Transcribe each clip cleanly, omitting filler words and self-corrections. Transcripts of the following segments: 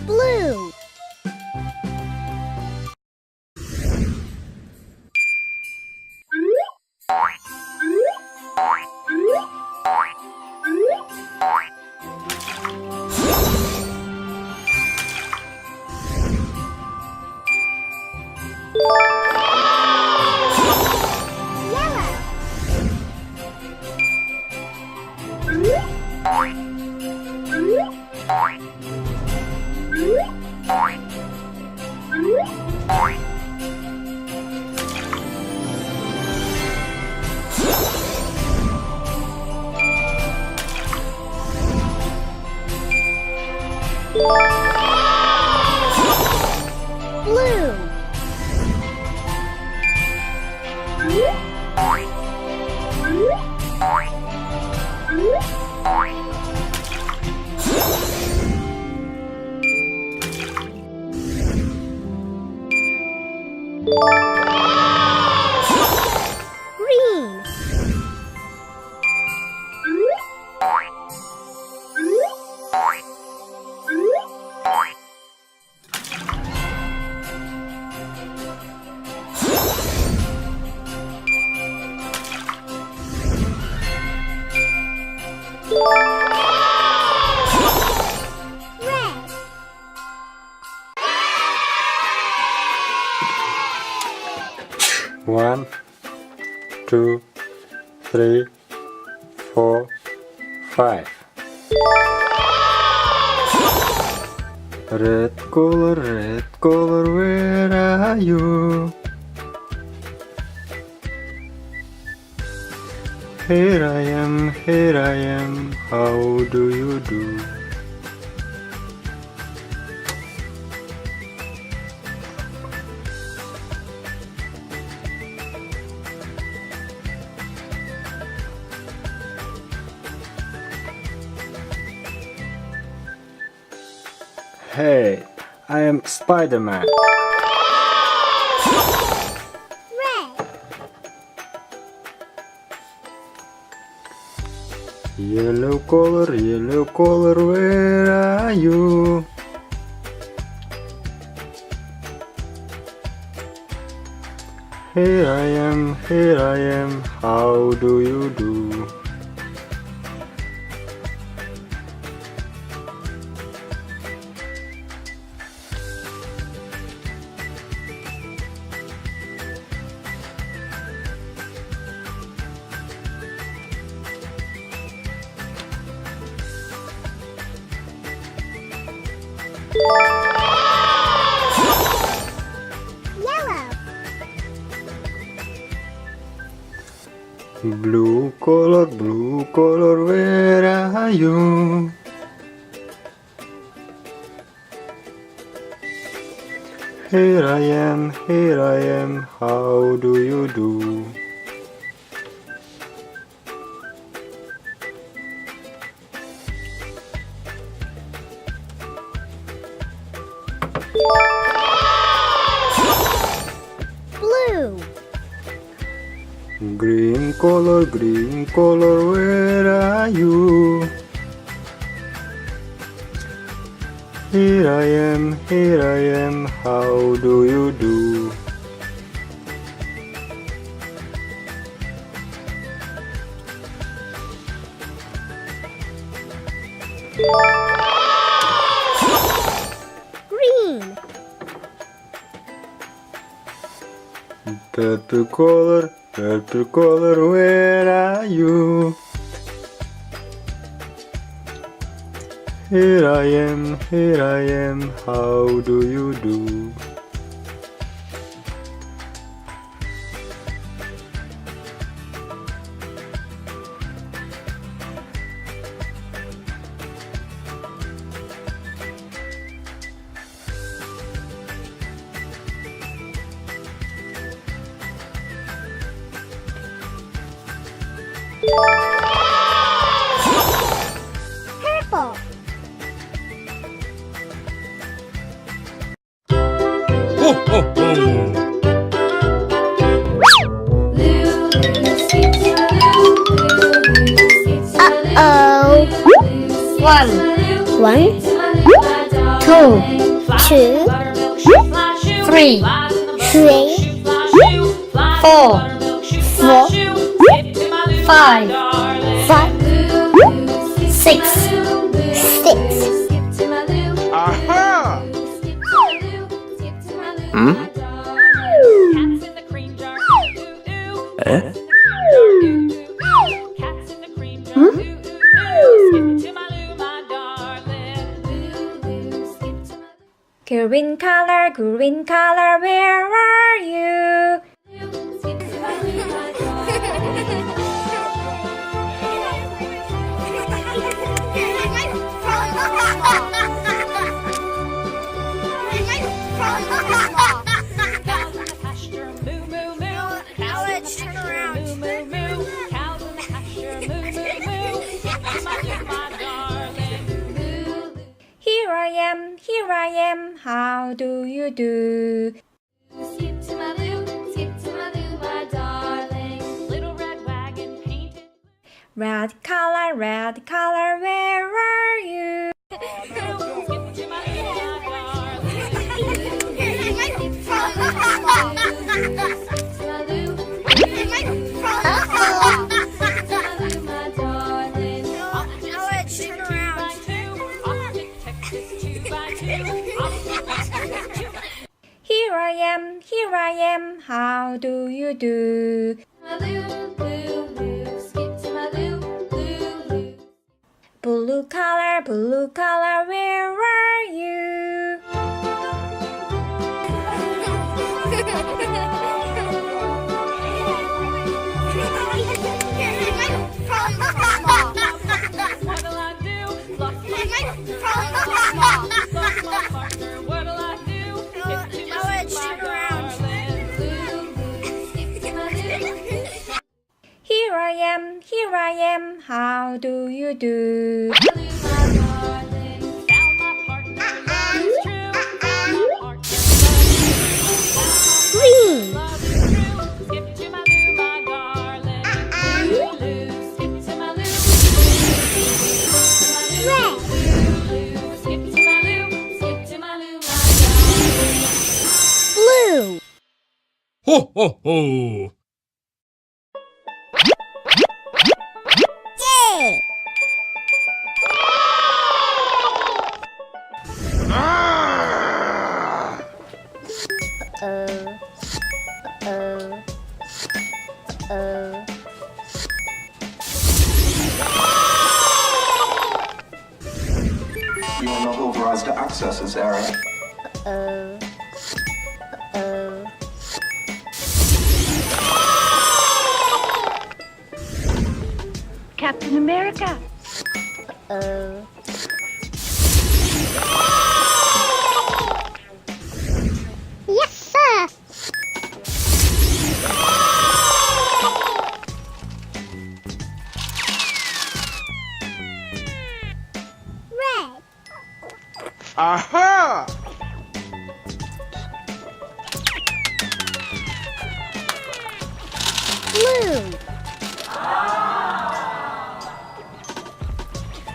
Blue. Blue. Green. Red. 1, 2, 3, 4, 5. Red color, where are you? Here I am, how do you do? Hey, I am Spider-Man. Red. Yellow color, where are you? Here I am, how do you do? Yellow. Blue color, where are you? Here I am, how do you do? Blue. Green color, where are you? Here I am, how do you do? Green. Purple color, where are you? Here I am, how do you do? Purple. Ho, ho, ho. Uh-oh. One, One, two, two, three, three, four, four, five, five, six, six. Aha! Eh? Green color, where are you? Here I am, how do you do? Skip to my loo, my darling. Little red wagon painted. Red color, where are you? Skip to my loo, my darling. Now let's turn around. Here I am, how do you do? My loo, skip to my loo. Blue color, where are you? What'll I do? Lost my partner. What'll I do? Now let's turn around. Skip to my loo. Here I am, how do you do? My darling. Found my partner. Love is true. Green. Love is true. Skip to my loo, my darling. Loo, skip to my loo. Red. Skip to my loo, my darling. Blue. Ho, ho, ho. Yeah. You are not authorized to access this area. Captain America. Yes, sir. Red. Aha! Blue.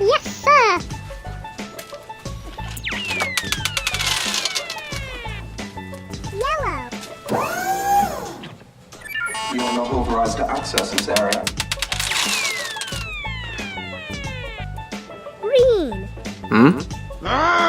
Yes, sir. Yellow. You are not authorized to access this area. Green. Ah!